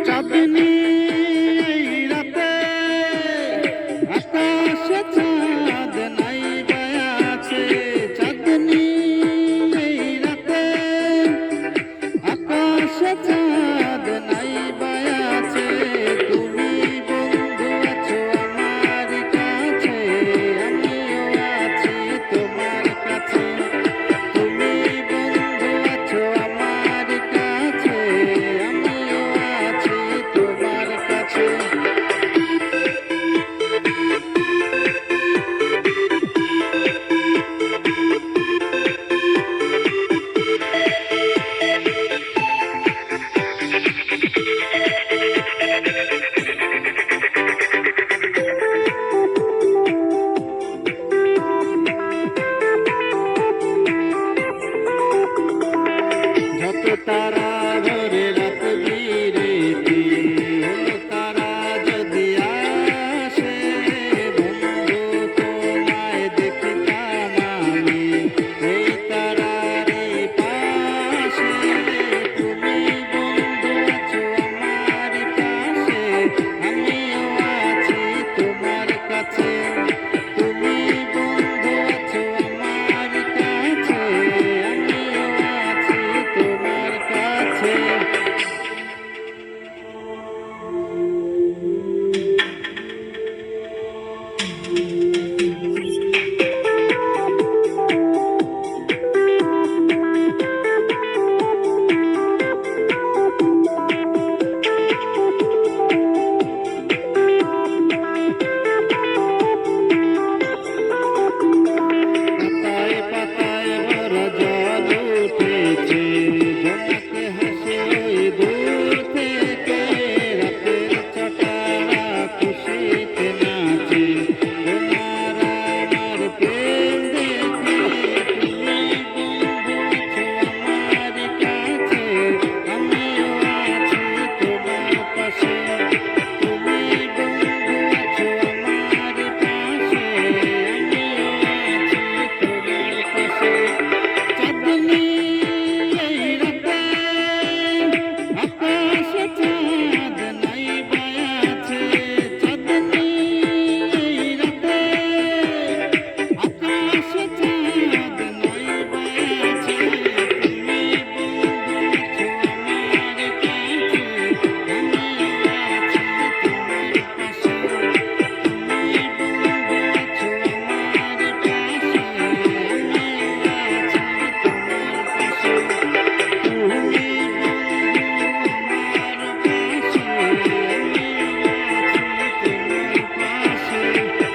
চাঁদনী রাতে আকাশে চাঁদ নাই আছে, চাঁদনী রাতে আকাশে চাঁদ নাই আছে। তুমি বন্ধু আছো আমার কাছে, আমিও আছি তোমার কাছে। তুমি বন্ধু আছো আমার কাছে, আমিও আছি তোমার কাছে। যত তারা